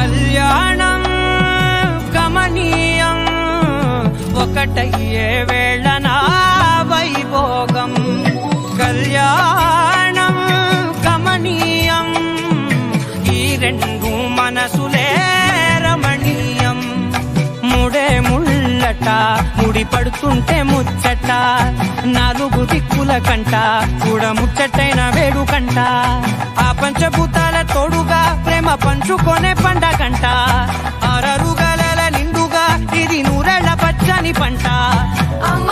కళ్యాణం గమనీయం ఒకటయ్యే వేళ నా వైభోగం కళ్యాణం గమనీయం ఈ రెండు మనసులే రమణీయం ముడే ముళ్ళట ముడి పడుతుంటే ముచ్చట నాలుగు దిక్కుల కంట కూడా ముచ్చటైన వేడుకంట ఆ పంచభూతాల తోడుగా ప్రేమ పంచుకొనే పండగంట ఆరరుగల నిండుగా ఇది నూరెళ్ళ పచ్చని పంట అమ్మ